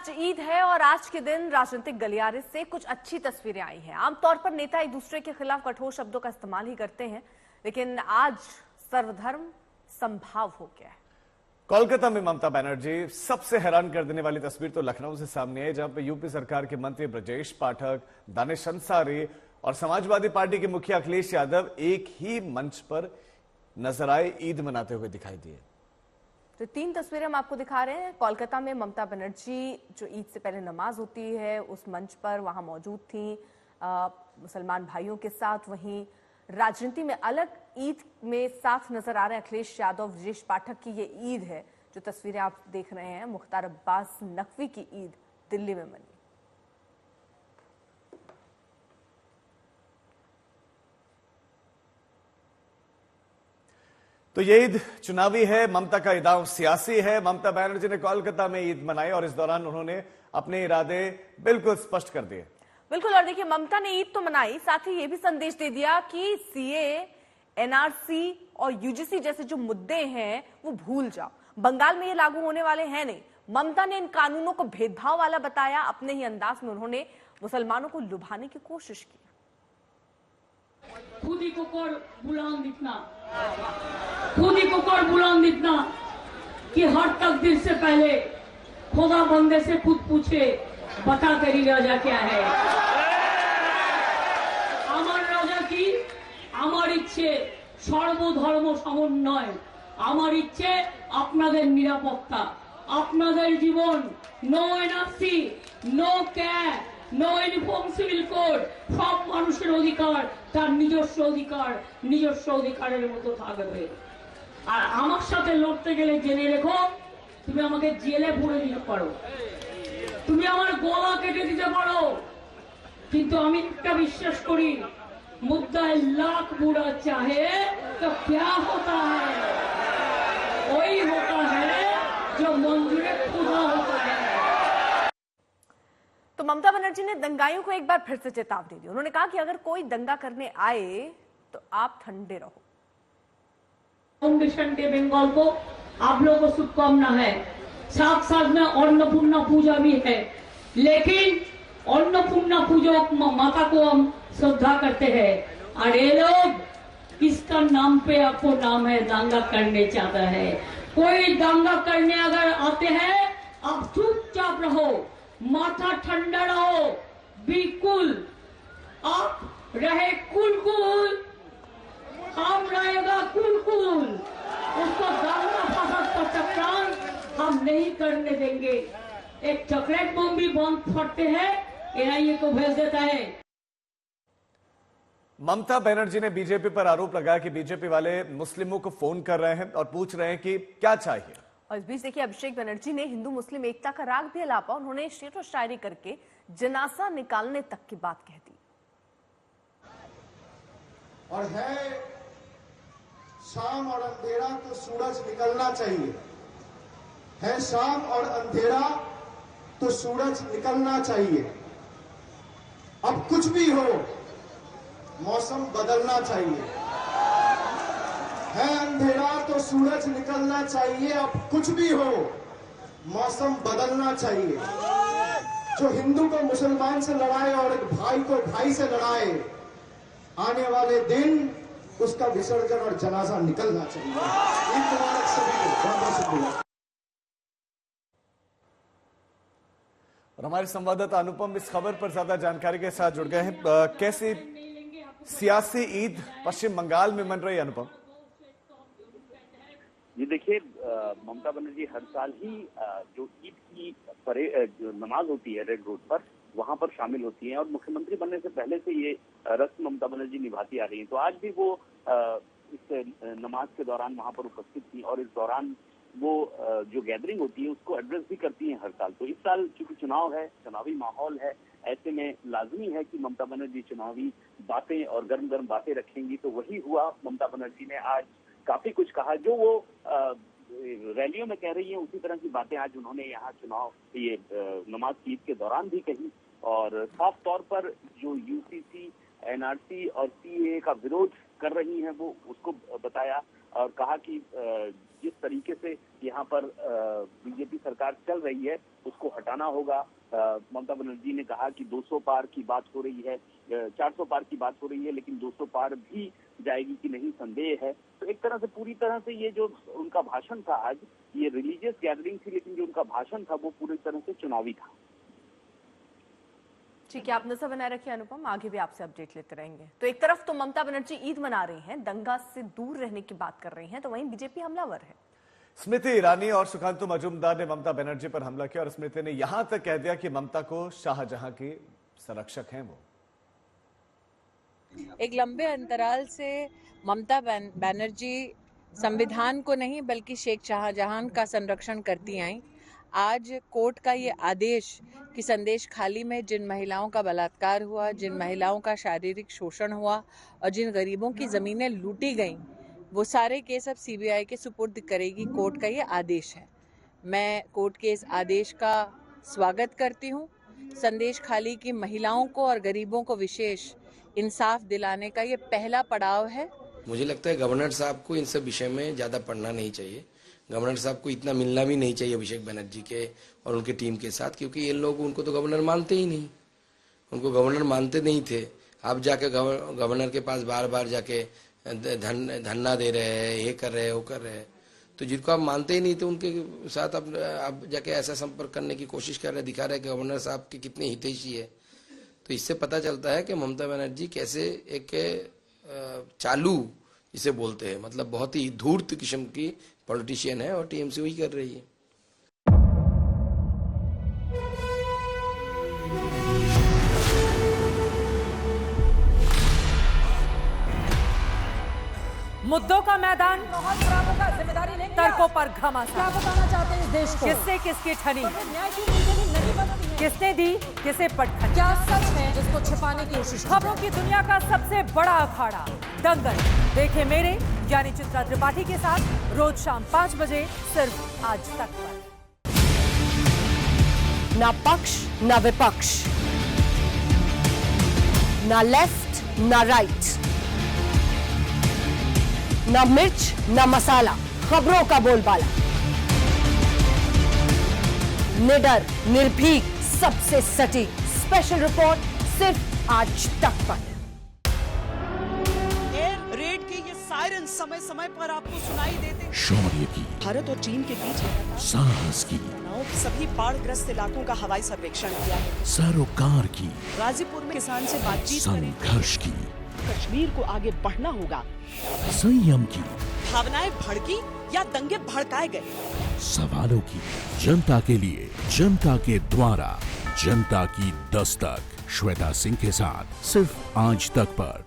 आज ईद है और आज के दिन राजनीतिक गलियारे से कुछ अच्छी तस्वीरें आई हैं। आमतौर पर नेता एक दूसरे के खिलाफ कठोर शब्दों का इस्तेमाल ही करते हैं, लेकिन आज सर्वधर्म समभाव हो गया है। कोलकाता में ममता बनर्जी सबसे हैरान कर देने वाली तस्वीर तो लखनऊ से सामने है, जहां पर यूपी सरकार के मंत्री ब्रजेश पाठक, दानिश अंसारी और समाजवादी पार्टी के मुखिया अखिलेश यादव एक ही मंच पर नजर आए, ईद मनाते हुए दिखाई दिए। तो तीन तस्वीरें हम आपको दिखा रहे हैं। कोलकाता में ममता बनर्जी जो ईद से पहले नमाज होती है उस मंच पर वहां मौजूद थी मुसलमान भाइयों के साथ। वहीं राजनीति में अलग ईद में साथ नजर आ रहे हैं अखिलेश यादव, ब्रजेश पाठक की ये ईद है। जो तस्वीरें आप देख रहे हैं मुख्तार अब्बास नकवी की ईद दिल्ली में मनी। तो ये ईद चुनावी है, ममता का इदाव सियासी है। ममता बनर्जी ने कोलकाता में ईद मनाई और इस दौरान उन्होंने अपने इरादे बिल्कुल स्पष्ट कर दिए। बिल्कुल, और देखिए ममता ने ईद तो मनाई, साथ ही ये भी संदेश दे दिया कि सीए, एनआरसी और यूजीसी जैसे जो मुद्दे हैं वो भूल जाओ, बंगाल में ये लागू होने वाले हैं नहीं। ममता ने इन कानूनों को भेदभाव वाला बताया। अपने ही अंदाज में उन्होंने मुसलमानों को लुभाने की कोशिश की। खुदी को कर बुलंद इतना, खुदी को कर बुलंद इतना कि हर तकदीर से पहले खुदा बंदे से खुद पूछे, बता तेरी रजा क्या है। আমার রাজা কি? আমার ইচ্ছে সর্বধর্ম সমন্বয়, আমার ইচ্ছে আপনাদের নিরাপত্তা, আপনাদের জীবন, no NRC, no CAB, no uniform civil code, সব মানুষের অধিকার তার নিজস্ব অধিকার, নিজস্ব অধিকারের মতো থাকবে। আর আমার সাথে লড়তে গেলে জেনে রেখো, তুমি আমাকে জেলে পুরে দিতে পারো, তুমি আমার গলা কেটে দিতে পারো, কিন্তু আমি একটা বিশ্বাস করি, मुद्दा लाख बुरा चाहे तो क्या होता है, वही होता है जो मंजूर खुदा होता है। तो ममता बनर्जी ने दंगाइयों को एक बार फिर से चेतावनी दी। उन्होंने कहा कि अगर कोई दंगा करने आए तो आप ठंडे रहो। फाउंडेशन के बंगाल को आप लोगों को शुभकामना है। साथ साथ में अन्नपूर्णा पूजा भी है, लेकिन अन्नपूर्णा पूजा माता को हम श्रद्धा करते हैं, और ये लोग किसका नाम पे आपको नाम है दंगा करने चाहता है। कोई दंगा करने अगर आते हैं आप चुपचाप रहो, माथा ठंडा रहो, बिल्कुल आप रहे कुल, हम रहेगा कुल। उसको दंगा फसाद का चक्रांत हम नहीं करने देंगे। एक चॉकलेट बम भी बंद फटते हैं, एनआईए को भेज देता है। ममता बनर्जी ने बीजेपी पर आरोप लगाया कि बीजेपी वाले मुस्लिमों को फोन कर रहे हैं और पूछ रहे हैं कि क्या चाहिए। और इस बीच देखिए अभिषेक बनर्जी ने हिंदू मुस्लिम एकता का राग भी अलापा। उन्होंने शेर और शायरी करके जनासा निकालने तक की बात कह दी। और है शाम और अंधेरा तो सूरज निकलना चाहिए, है शाम और अंधेरा तो सूरज निकलना चाहिए। अब कुछ भी हो मौसम बदलना चाहिए, है अंधेरा तो सूरज निकलना चाहिए। अब कुछ भी हो मौसम बदलना चाहिए। जो हिंदू को मुसलमान से लड़ाए और एक भाई को भाई से लड़ाए, आने वाले दिन उसका विसर्जन और जनाजा निकलना चाहिए। ईद मुबारक सभी को, बहुत शुक्रिया। और हमारे संवाददाता अनुपम इस खबर पर ज्यादा जानकारी के साथ जुड़ गए हैं। कैसी सियासी ईद पश्चिम बंगाल में मन रही है अनुपम? ये देखिए ममता बनर्जी हर साल ही जो ईद की जो नमाज होती है रेड रोड पर, वहां पर शामिल होती हैं और मुख्यमंत्री बनने से पहले से ये रस्म ममता बनर्जी निभाती आ रही है। तो आज भी वो इस नमाज के दौरान वहां पर उपस्थित थी और इस दौरान वो जो गैदरिंग होती है उसको एड्रेस भी करती हैं हर साल। तो इस साल चूंकि चुनाव है, चुनावी माहौल है, ऐसे में लाजमी है कि ममता बनर्जी चुनावी बातें और गर्म गर्म बातें रखेंगी। तो वही हुआ। ममता बनर्जी ने आज काफी कुछ कहा जो वो रैलियों में कह रही है, उसी तरह की बातें आज उन्होंने यहाँ चुनाव ये नमाज की ईद के दौरान भी कही। और साफ तौर पर जो यूसीसी, एनआरसी और सीए का विरोध कर रही हैं वो उसको बताया। और कहा कि जिस तरीके से यहाँ पर बीजेपी सरकार चल रही है उसको हटाना होगा। ममता बनर्जी ने कहा कि 200 पार की बात हो रही है, 400 पार की बात हो रही है, लेकिन 200 पार भी जाएगी कि नहीं संदेह है। तो एक तरह से पूरी तरह से ये जो उनका भाषण था आज, ये रिलीजियस गैदरिंग थी, लेकिन जो उनका भाषण था वो पूरी तरह से चुनावी था। ठीक है, आप नजर बनाए रखिए अनुपम, आगे भी आपसे अपडेट लेते रहेंगे। तो एक तरफ तो ममता बनर्जी ईद मना रही हैं, दंगा से दूर रहने की बात कर रही हैं, तो वहीं बीजेपी हमलावर है। स्मृति ईरानी और सुकांतु मजूमदार ने ममता बनर्जी पर हमला किया और स्मृति ने यहां तक कह दिया कि ममता को शाहजहां की संरक्षक हैं वो। एक लंबे अंतराल से ममता बनर्जी संविधान को नहीं बल्कि शेख शाहजहां का संरक्षण करती आई। आज कोर्ट का ये आदेश कि संदेश खाली में जिन महिलाओं का बलात्कार हुआ, जिन महिलाओं का शारीरिक शोषण हुआ और जिन गरीबों की ज़मीनें लूटी गईं, वो सारे केस अब सीबीआई के सुपुर्द करेगी। कोर्ट का ये आदेश है। मैं कोर्ट के इस आदेश का स्वागत करती हूँ। संदेश खाली की महिलाओं को और गरीबों को विशेष इंसाफ दिलाने का ये पहला पड़ाव है। मुझे लगता है गवर्नर साहब को इन सब विषय में ज़्यादा पढ़ना नहीं चाहिए। गवर्नर साहब को इतना मिलना भी नहीं चाहिए अभिषेक बनर्जी के और उनके टीम के साथ, क्योंकि ये लोग उनको तो गवर्नर मानते ही नहीं, उनको गवर्नर मानते नहीं थे। आप जाके गवर्नर के पास बार बार जाके धरना दे रहे हैं, ये कर रहे हैं, वो कर रहे हैं, तो जिनको आप मानते ही नहीं थे उनके साथ आप जाके ऐसा संपर्क करने की कोशिश कर रहे हैं, दिखा रहे हैं कि गवर्नर साहब की कितनी हितैषी है। तो इससे पता चलता है कि ममता बनर्जी कैसे एक चालू जिसे बोलते हैं, मतलब बहुत ही धूर्त किस्म की पॉलिटिशियन है और टीएमसी वही कर रही है। मुद्दों का मैदान, जिम्मेदारी नहीं, तर्कों पर घमासान। क्या बताना चाहते हैं इस देश को? किससे किसकी ठनी, न्याय की नीति नहीं बनती है, किसने दी किसे पटखनी, क्या सच है जिसको छिपाने की कोशिश। खबरों की दुनिया का सबसे बड़ा अखाड़ा दंगल देखे मेरे यानी चित्रा त्रिपाठी के साथ रोज शाम 5 बजे सिर्फ आज तक पर। ना पक्ष ना विपक्ष, ना लेफ्ट ना राइट, ना मिर्च ना मसाला, खबरों का बोलबाला, निडर निर्भीक सबसे सटीक स्पेशल रिपोर्ट सिर्फ आज तक पर। एयर रेड के ये सायरन समय समय पर आपको सुनाई देते। शौर्य की, भारत और चीन के बीच साहस की, सभी बाढ़ग्रस्त इलाकों का हवाई सर्वेक्षण किया, सरोकार की, गाजीपुर में किसान से बातचीत, संघर्ष की, कश्मीर को आगे बढ़ना होगा, संयम की, भावनाएं भड़की या दंगे भड़काए गए, सवालों की, जनता के लिए, जनता के द्वारा, जनता की दस्तक। श्वेता सिंह के साथ सिर्फ आज तक पर।